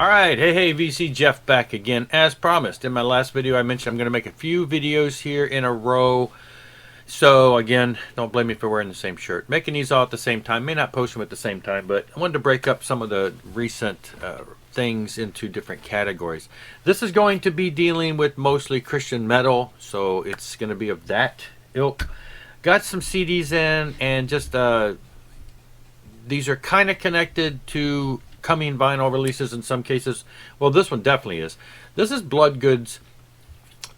Alright, hey, VC Jeff back again. As promised, in my last video I mentioned I'm going to make a few videos here in a row. So again, don't blame me for wearing the same shirt. Making these all at the same time. May not post them at the same time, but I wanted to break up some of the recent things into different categories. This is going to be dealing with mostly Christian metal, so it's going to be of that ilk. Got some CDs in, and just these are kind of connected to coming vinyl releases in some cases. Well, this one definitely is. This is Bloodgood's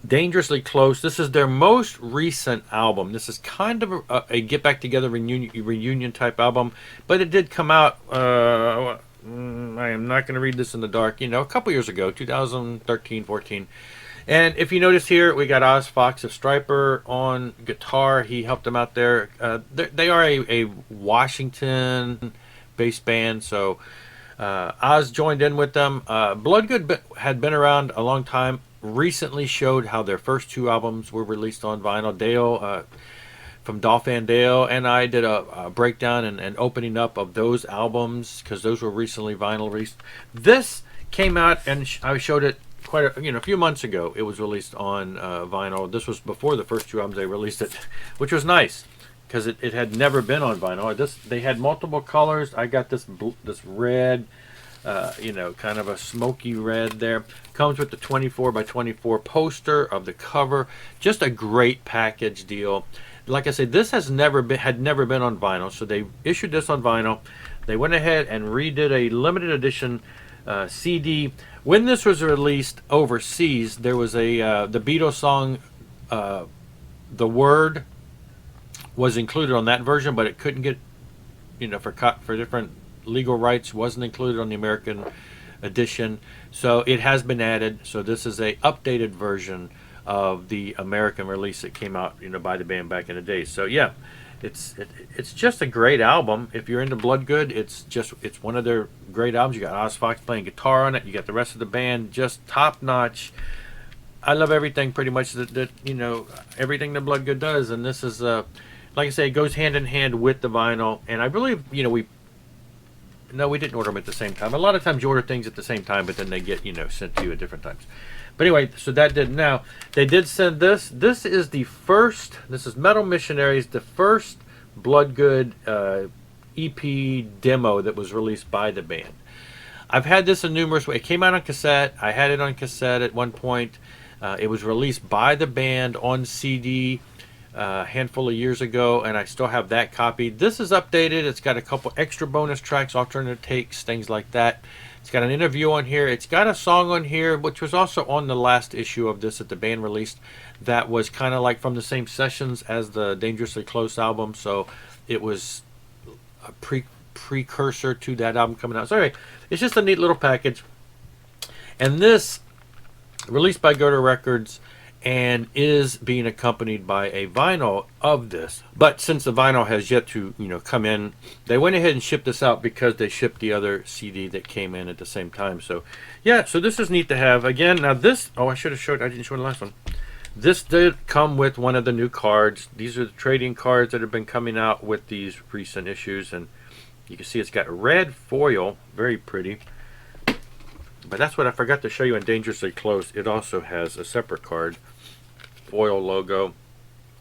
Dangerously Close. This is their most recent album. This is kind of a get back together reunion type album, but it did come out I am not going to read this in the dark, a couple years ago, 2013, 14. And if you notice here, we got Oz Fox of Striper on guitar. He helped them out there. They are a Washington-based band, so Oz joined in with them. Bloodgood had been around a long time. Recently showed how their first two albums were released on vinyl. Dale from Dolphin Dale and I did a breakdown and opening up of those albums because those were recently vinyl released. This came out and I showed it quite a few months ago. It was released on vinyl. This was before the first two albums they released it, which was nice because it had never been on vinyl. They had multiple colors. I got this red, kind of a smoky red there. Comes with the 24 by 24 poster of the cover. Just a great package deal. Like I said, this had never been on vinyl, so they issued this on vinyl. They went ahead and redid a limited edition CD. When this was released overseas, there was the Beatles song, "The Word," was included on that version, but it couldn't get, for different legal rights, wasn't included on the American edition. So it has been added. So this is a updated version of the American release that came out, by the band back in the day. So yeah, it's just a great album. If you're into Bloodgood, it's one of their great albums. You got Oz Fox playing guitar on it. You got the rest of the band, just top notch. I love everything pretty much that everything that Bloodgood does, and this is like I say, it goes hand in hand with the vinyl. And I believe we didn't order them at the same time. A lot of times you order things at the same time, but then they get sent to you at different times. But anyway, so that did. Now they did send this. This is the first. This is Metal Missionaries, the first Bloodgood EP demo that was released by the band. I've had this in numerous ways. It came out on cassette. I had it on cassette at one point. It was released by the band on CD a handful of years ago, and I still have that copy. This is updated. It's got a couple extra bonus tracks, alternative takes, things like that. It's got an interview on here. It's got a song on here, which was also on the last issue of this that the band released, that was kind of like from the same sessions as the Dangerously Close album, so it was a precursor to that album coming out. So anyway, it's just a neat little package. And this, released by Go-To Records, and is being accompanied by a vinyl of this. But since the vinyl has yet to come in, they went ahead and shipped this out because they shipped the other CD that came in at the same time. So yeah, so this is neat to have. Again, now this, I should have showed, I didn't show the last one. This did come with one of the new cards. These are the trading cards that have been coming out with these recent issues, and you can see it's got red foil, very pretty. But that's what I forgot to show you in Dangerously Close. It also has a separate card, foil logo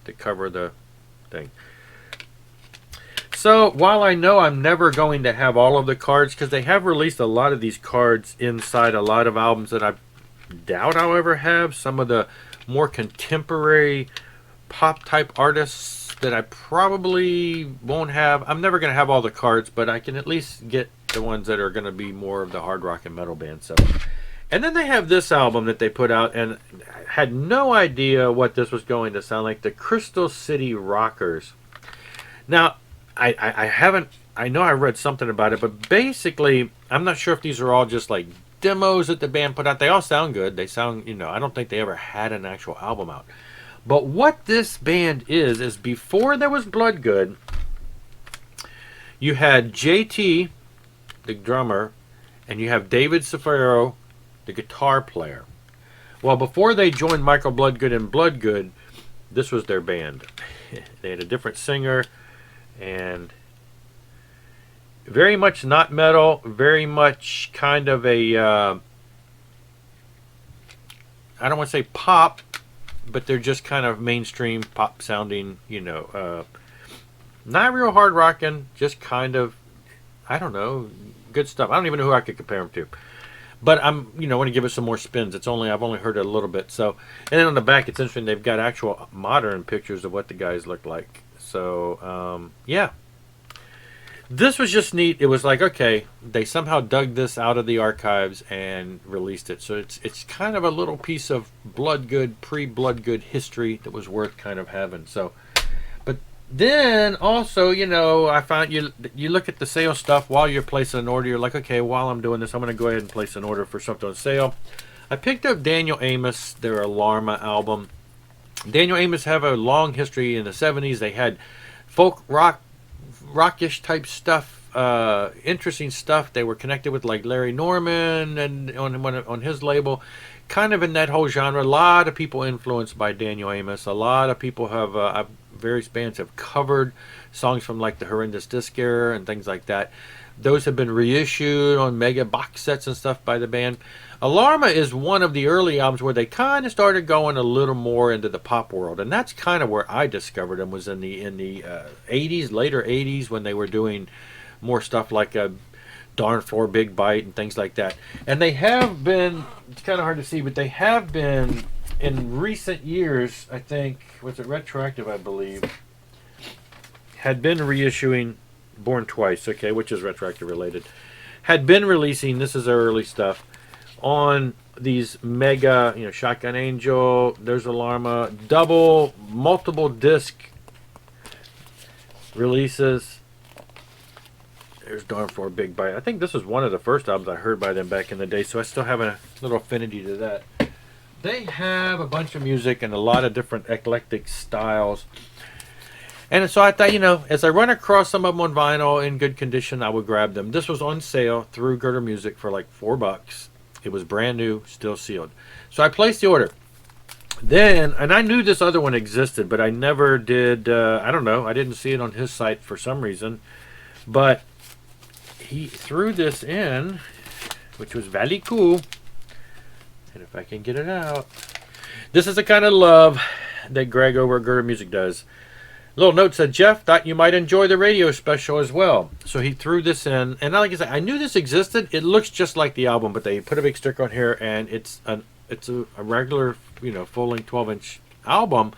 to cover the thing. So while I know I'm never going to have all of the cards, because they have released a lot of these cards inside a lot of albums that I doubt I'll ever have, some of the more contemporary pop type artists that I probably won't have. I'm never going to have all the cards, but I can at least get the ones that are going to be more of the hard rock and metal band. So, and then they have this album that they put out, and I had no idea what this was going to sound like, the Crystal City Rockers. Now, I know I read something about it, but basically, I'm not sure if these are all just like demos that the band put out. They all sound good. They sound, I don't think they ever had an actual album out. But what this band is before there was Bloodgood, you had JT, the drummer, and you have David Safaro, the guitar player. Well, before they joined Michael Bloodgood and Bloodgood, this was their band. They had a different singer, and Very much not metal, very much kind of a, I don't want to say pop, but they're just kind of mainstream pop sounding, not real hard rocking, just kind of, I don't know, good stuff. I don't even know who I could compare them to. But I'm, want to give it some more spins. I've only heard it a little bit. So, and then on the back, it's interesting. They've got actual modern pictures of what the guys look like. So, yeah. This was just neat. It was like, okay, they somehow dug this out of the archives and released it. So it's kind of a little piece of Bloodgood, pre-Bloodgood history that was worth kind of having. So, but then also, I found you look at the sale stuff while you're placing an order. You're like, okay, while I'm doing this, I'm going to go ahead and place an order for something on sale. I picked up Daniel Amos, their Alarma album. Daniel Amos have a long history in the 70s. They had folk rock, rockish type stuff, interesting stuff. They were connected with like Larry Norman and on his label, kind of in that whole genre. A lot of people influenced by Daniel Amos. A lot of people have various bands have covered songs from like the Horrendous Disc era and things like that. Those have been reissued on mega box sets and stuff by the band. Alarma is one of the early albums where they kind of started going a little more into the pop world, and that's kind of where I discovered them, was in the 80s, later 80s, when they were doing more stuff like Darn Floor Big Bite and things like that. And they have been, it's kind of hard to see, but they have been in recent years, I think, was it Retroactive, I believe, had been reissuing Born Twice, okay, which is Retroactive related, had been releasing, this is their early stuff, on these mega, Shotgun Angel, there's Alarma, multiple disc releases. There's Darn for a Big Bite. I think this is one of the first albums I heard by them back in the day, so I still have a little affinity to that. They have a bunch of music and a lot of different eclectic styles. And so I thought, as I run across some of them on vinyl in good condition, I would grab them. This was on sale through Girder Music for like $4. It was brand new, still sealed. So I placed the order. Then, and I knew this other one existed, but I never did, I don't know, I didn't see it on his site for some reason. But he threw this in, which was very cool. And if I can get it out. This is the kind of love that Greg over at Girder Music does. Little note said, Jeff thought you might enjoy the radio special as well. So he threw this in. And like I said, I knew this existed. It looks just like the album, but they put a big sticker on here, and it's a regular, full-length 12-inch album,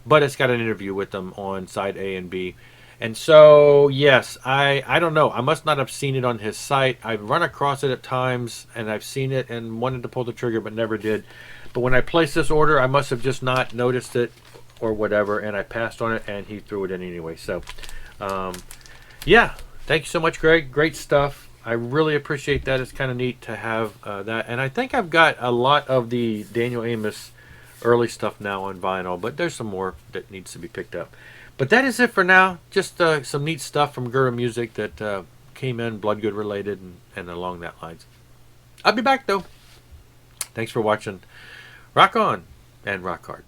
but it's got an interview with them on side A and B. And so, yes, I don't know. I must not have seen it on his site. I've run across it at times, and I've seen it and wanted to pull the trigger, but never did. But when I placed this order, I must have just not noticed it or whatever, and I passed on it, and he threw it in anyway. So, yeah, thank you so much, Greg. Great stuff. I really appreciate that. It's kind of neat to have that. And I think I've got a lot of the Daniel Amos early stuff now on vinyl, but there's some more that needs to be picked up. But that is it for now. Just some neat stuff from Girder Music that came in, Bloodgood related, and along that lines. I'll be back, though. Thanks for watching. Rock on and rock hard.